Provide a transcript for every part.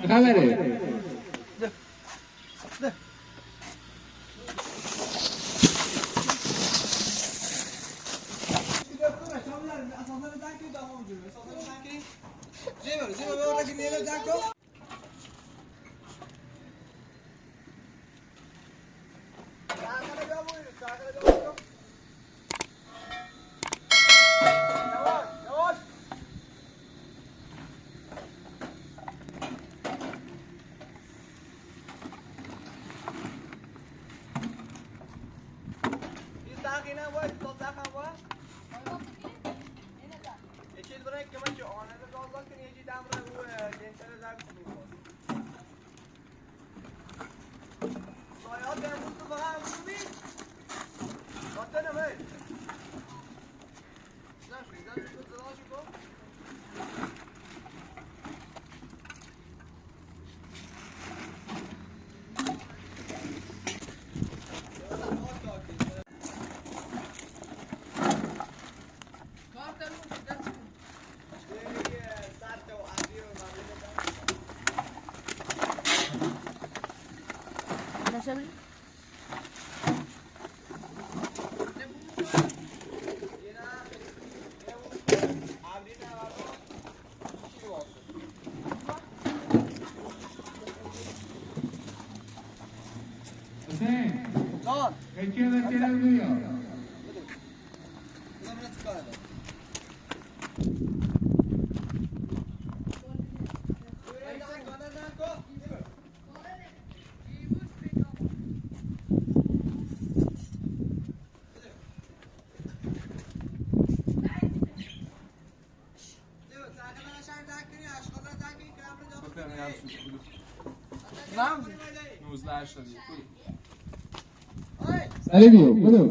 خبره؟ سری بیو بدو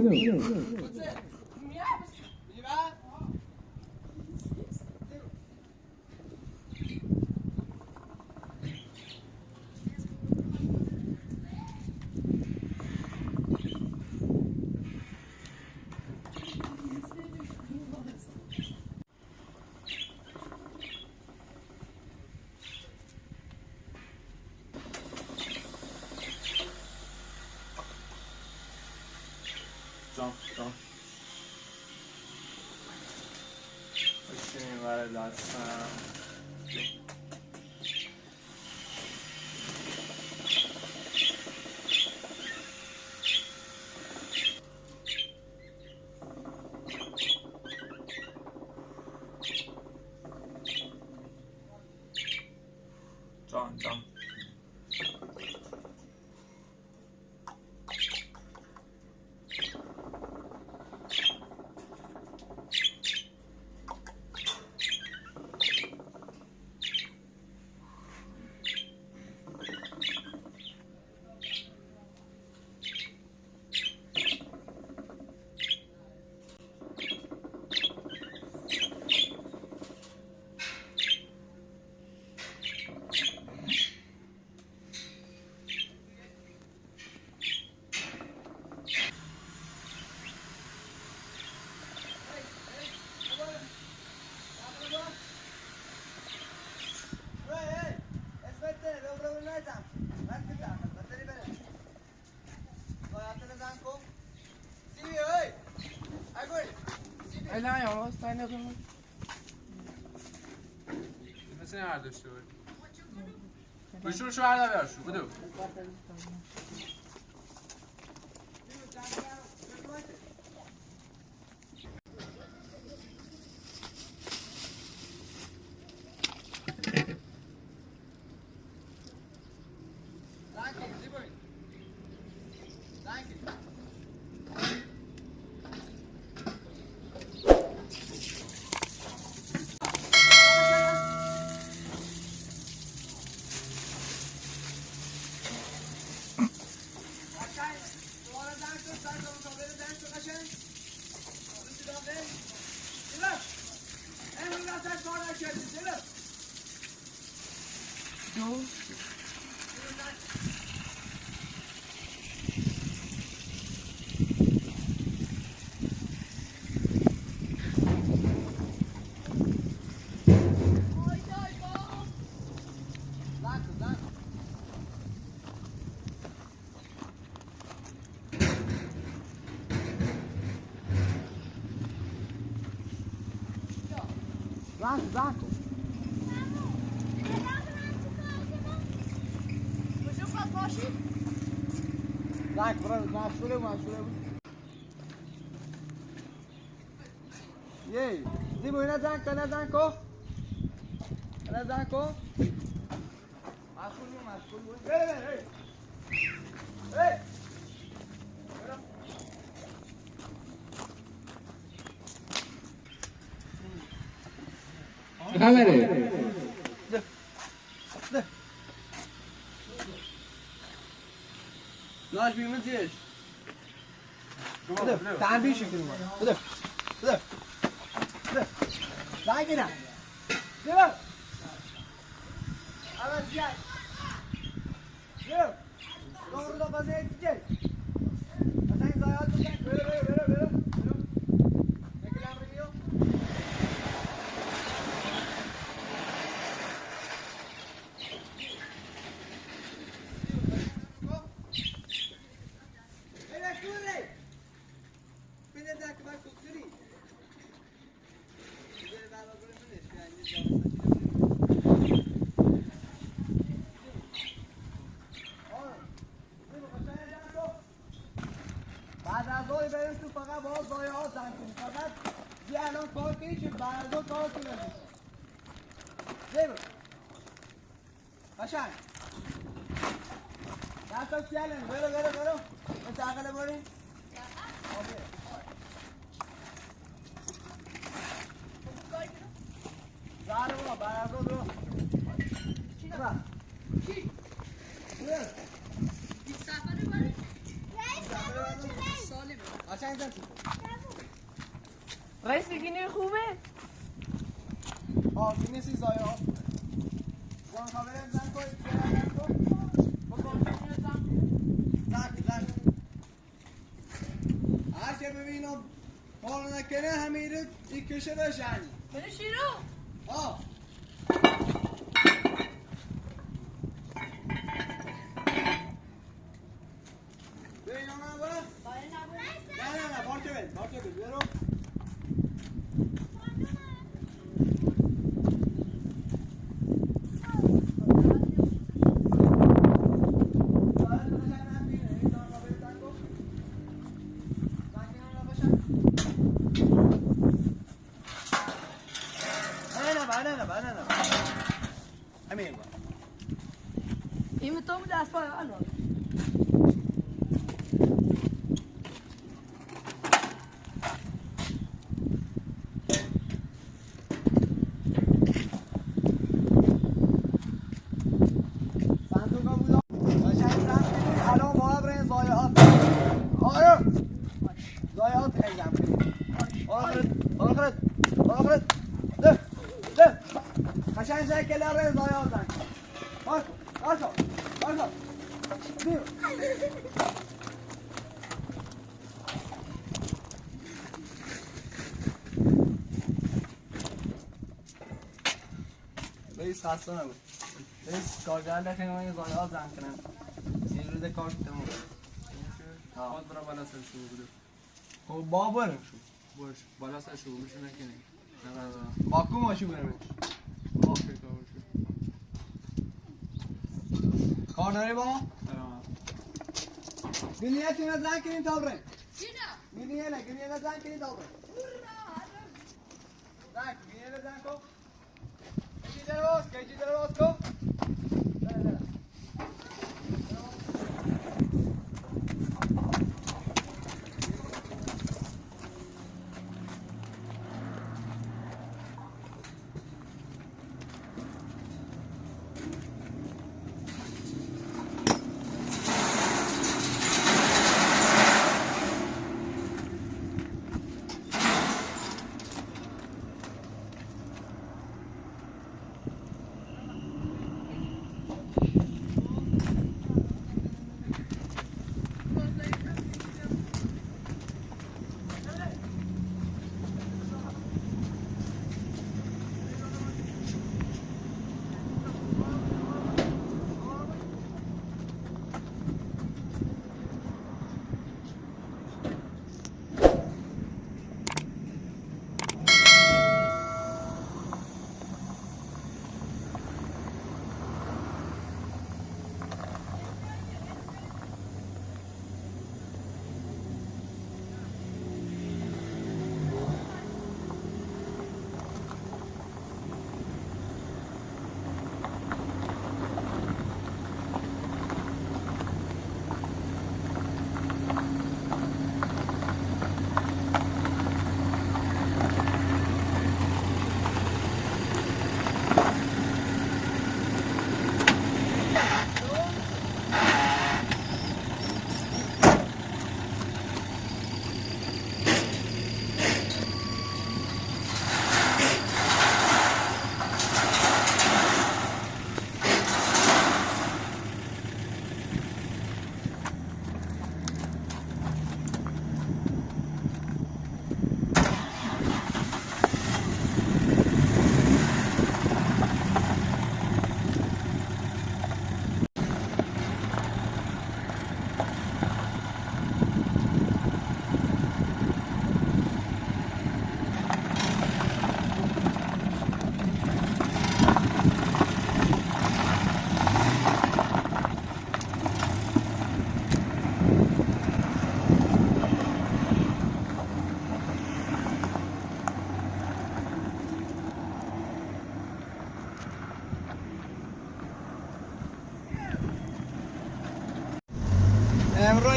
Jump. Pushing right last time. Jump. نه یا واسه نکنم مثل هر داشته باید بشون شو هر دو بیارشو بدو زن کن کجا باید باشی؟ زن کن برای مشغوله بود یه زیبو اینه زن کن مشغول بود بره چه خبره؟ لاش بیمون زیرش بده تنبیه شکل بده بگیرم بده اول زیاد بده دور دا بازه ایتیجه مثلا این زایاد بزن بره نکلم بگیو بعد از آقای بریم تو فقط باز ضایعات زن کنیم فقط یه الان کار کنید که بعد از کار کنید زیبا قشنگ دستم سیالن برو مثل عقله بریم زهر بابا بعد از برو چی نبا چی؟ برو سفره برای سالی برای قشنگ زن رئیس گینه خوبه؟ گینه سی ضایعات زن خبرم زن کنید زن هر که ببینم کار نکنه همین رو دیکشه بشنی بره شیرو ببین آنها برم نه بارکه برو این تو بود دست پای الان قشنگ شکل راه ضایعات زن باشو بیر رئیس خسته نبود رئیس کارگر لخیم این ضایعات زن کنم این روز کار تموم خود برا بالا سر شروع بودو خب با برم شو باش بالا سر شروع بشه نکنی باکو ماشی برم کار داری با؟ گلیه تونه زن کنیم تا بریم گلیه زن کنیم تا بریم گلیه زن کن کجی دراز کن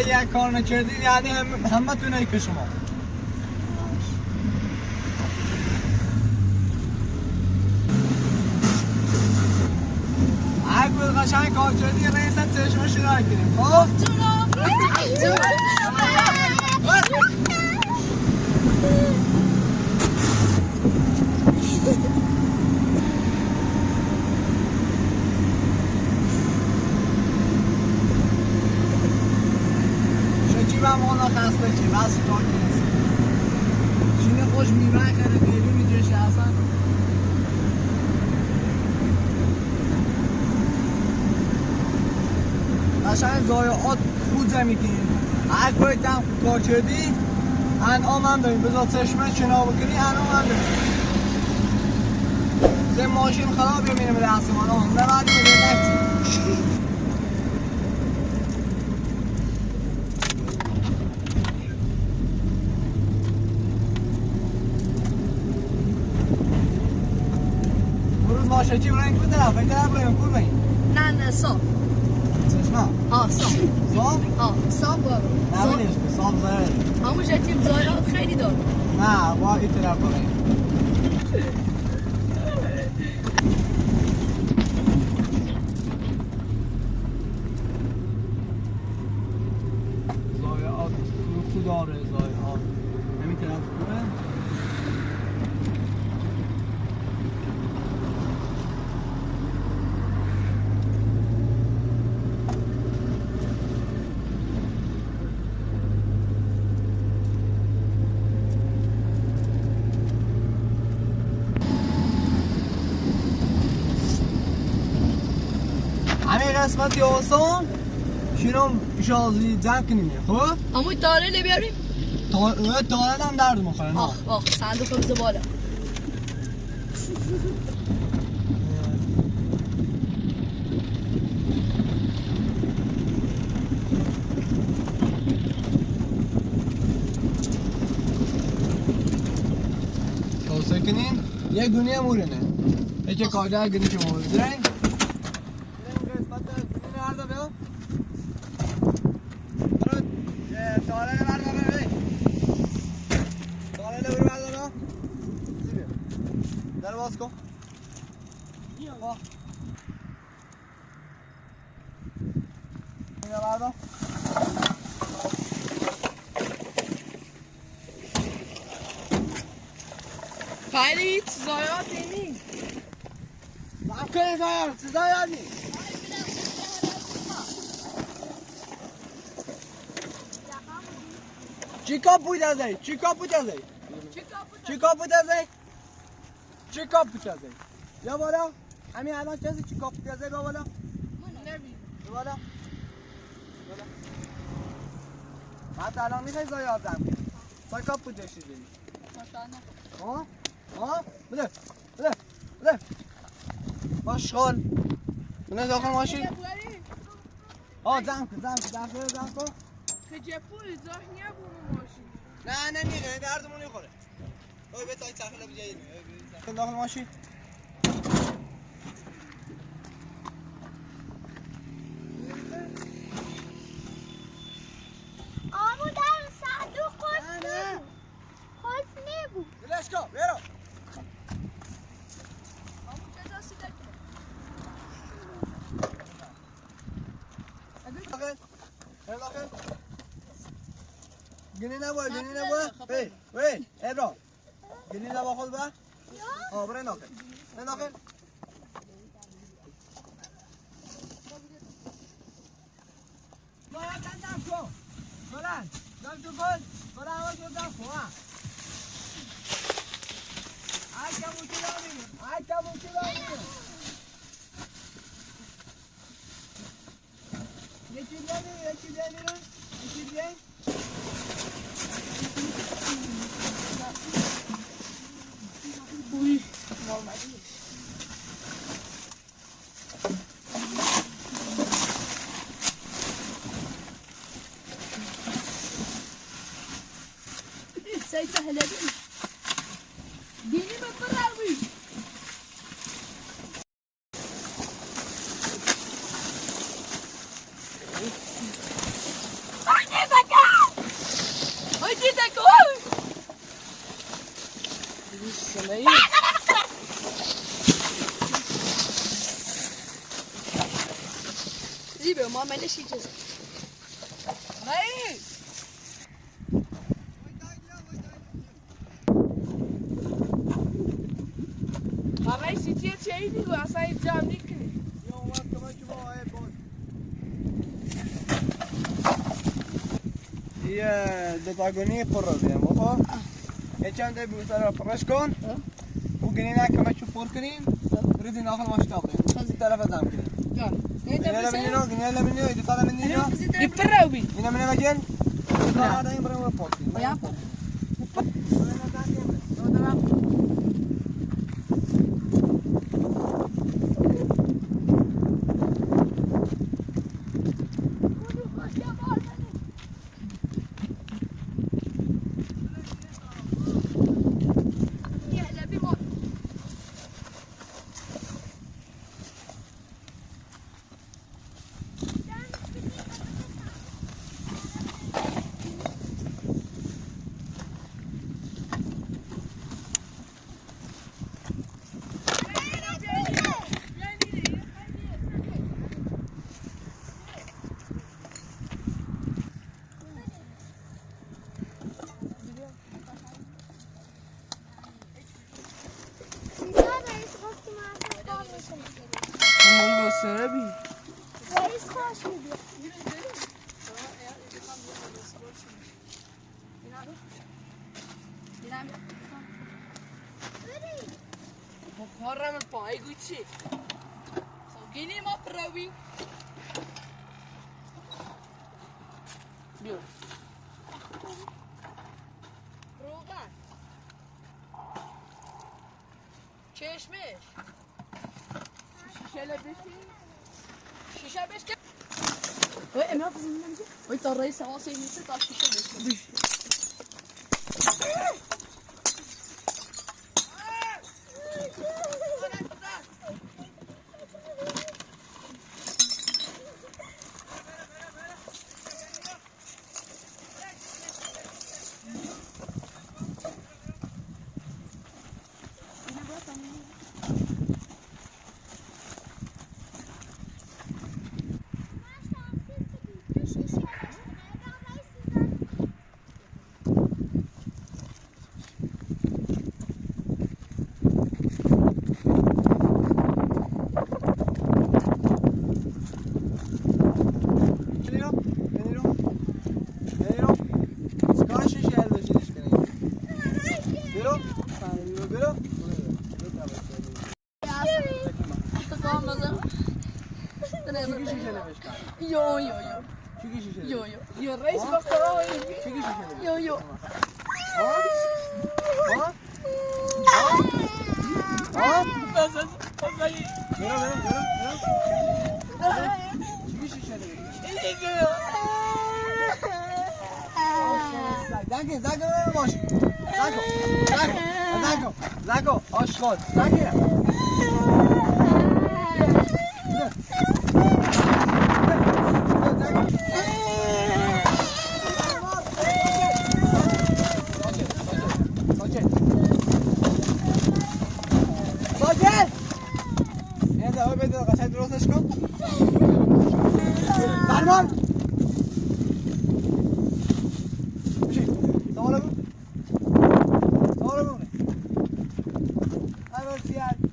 موقع یک کار نکردید یعنی همه تونه که شما اگه قشنگ کار کردی رئیسا چشم شرای کنیم خب؟ شکیبم حالا خسته چی بس کار کنیست شینه خوش میمه خیلی خیلی میجوشه اصلا قشنگ ضایعات خود زمین کنیم اگه باید هم کار کردی انعام هم داریم بذار چشمه چنا بکنی انعام هم داریم زی ماشین خراب یا میرم به دستمان هم نبردیم به نفتی بروز ماشه چی برای این کود طرف این طرف برای این کود برای نه صاف چشمه صاف صاف بابا نبینیش که صاف زرد همون جتیم ضایعات خیلی دار نه با این طرف برای ضایعات رو داره ضایعات همین طرف خوبه همین قسمتی آسان شیرم شازی جمع کنیم خب؟ همون تاره بیاریم تاره هم درد مخوره نه صندوق بزه بالا توسعه کنیم یک دنیا مورنه یکی کارده گنی که مورد زرین در باز کن اینو بردار خیلی ضایعاتی نیست ممکنه ضایعات نیست چی کپوت ازی؟ چی کپوت ازی؟ چی کپوت ازی؟ چی کپوت ازی؟ یا بالا همین الان کسی چی کپوت ازی با بالا؟ یا بالا حتی الان میخوای ضایعات هم کنی سای کپوت داشتی زنی بده بده بده باشغال بده داخل ماشین زم کن که پول زاهنیه بوم ماشین نه نمیگه دردمون میخوره اوی به تای تخیل بجایی کن داخل ماشین آمو در صندوق خوش نبود بلش کن برو داخل گنی نباید وی ابرا گنی نبا خود با برای داخل باید دم کن بلند دم تو کن برای آواز رو دم کن ای کبوتی داریم یکی بیایی سيسهل لي ديني من براوي Sanayi. Zibe ma meleş yiyeceğiz. Hayır. Havai sitiye çeydi bu asayı cam dikni. یه دتاگونی پر رو دیم خب یه چند تا بیشتر پرش کن و گنینا کمش پر کنیم ریزی ناخل ماشتاق کنیم طرف دام کنیم Gel. گنیلا بینیرو گنیلا بینیرو ایدی طرف بینیرو İpere ubi. اینا منو بگن طرف دایم برام پر کنیم Yap. Bunu göstere bir. رئیس خوش می‌دی. Muharrem pay gucci. Gini ma pravi. Diyor. Rogan. Çeşme. Şişeler beşi. Şişe beşi. Oy emrah kızım ne diyecek? Oy tarlayı sava sevmesi taş şişe beşi. Yo yo yo. Yo yo. Yo reis baktara Yo yo. Zako, aşkol. Zaki. درستش کن برمان بشی سوال بگو سوال بگو اول سیاد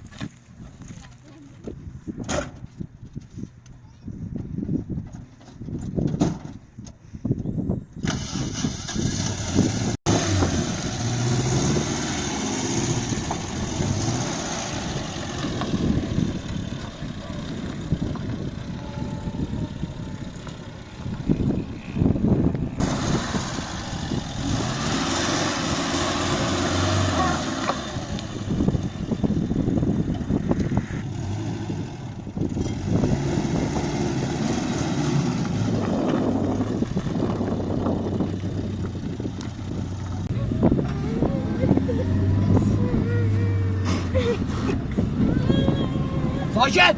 ساکت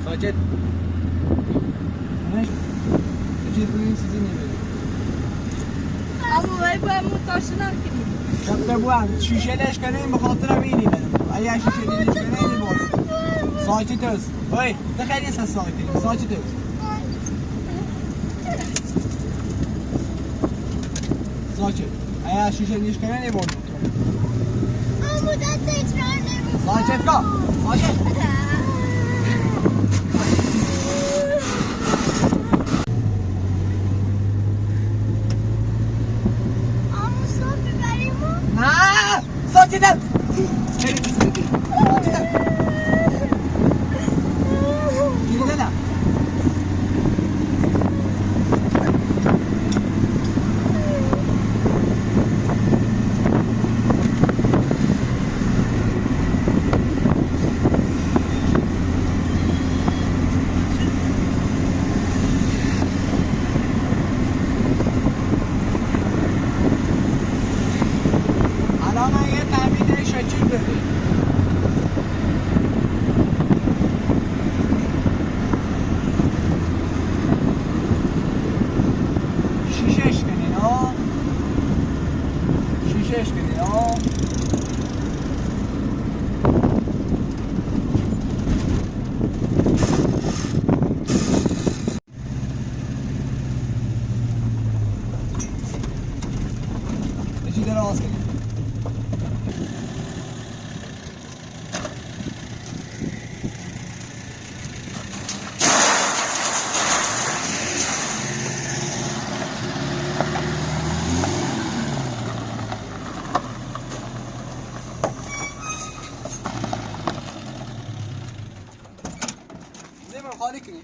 ساکت نه چیز روی این چیزی نمیده Ama vay bu mu taşınar ki? شب بوام شیشه لش کنیم به خاطر وینی بدم اگه شیشه لش کنیم بود ساکت است اوی دخیلی است ساکت است ساکت اگه شیشه لش کنیم بود اما دست تکرار نمید ساکت کن ساکت نه ساکتم خیلی دوست داری ساکتم گیری دادم خالی کنی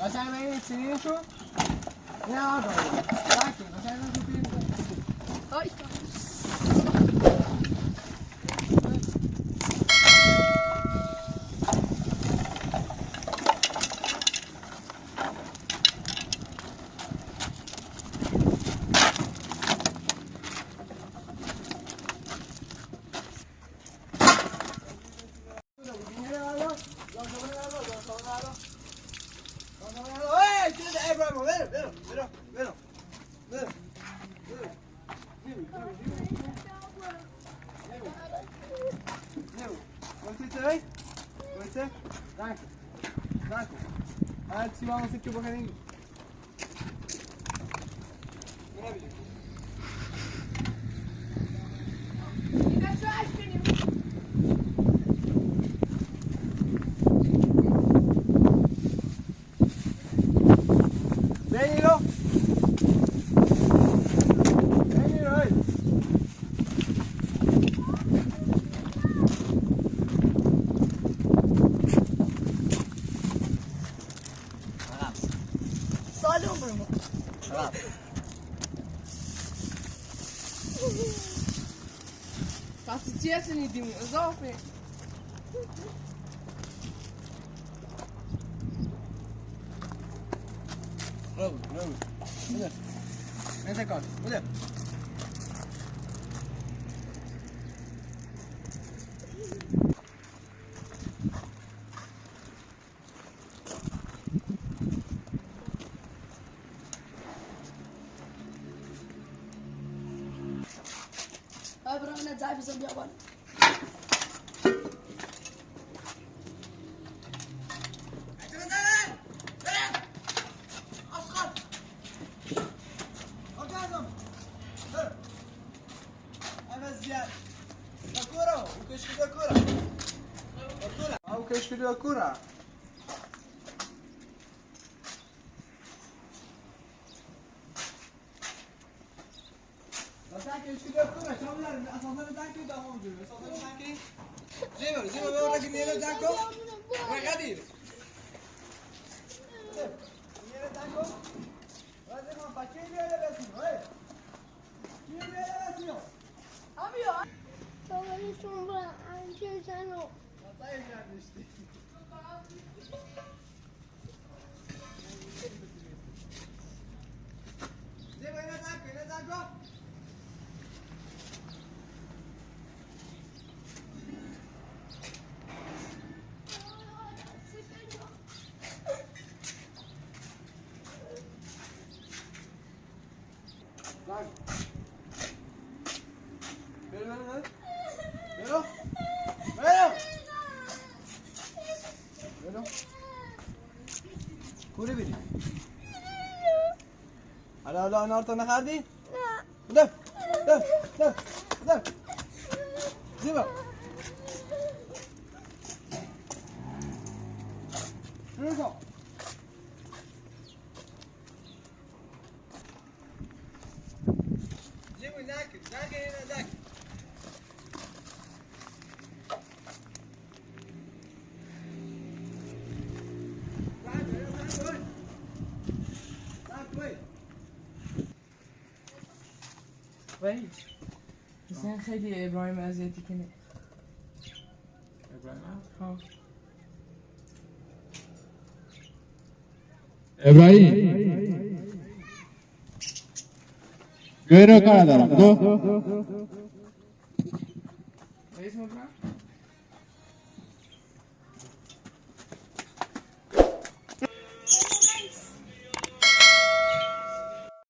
قشنگ بگید سینین شو این هم داره قشنگ نشو پیریم آی که بکنیم پس چی هستی نیدیم اضافه رو بده نده کار بده برای نت زای بزن بیا بالا Escolheu a cura. Mas aqui escolheu a cura. Chama lá. A só não tá aqui da onde? A só não tá aqui. Zima, vem outra que nele tá com. Vai cadê? Nele tá com. Vai fazer uma patinha e ele assim, oi. E ele assim, ó. Amigo. Só vai sombrar antes já não. Tá aí já, bicho. برو برو برو کوری بری حالا انار نخوردی؟ بده بده بده بده زیبا شروع کن زیبا نکن اینه نکن وحید مثلا خیلی ابراهیم اذیتی کنه ها ابراهیم گوینو کار دارم دو رئیس مبرم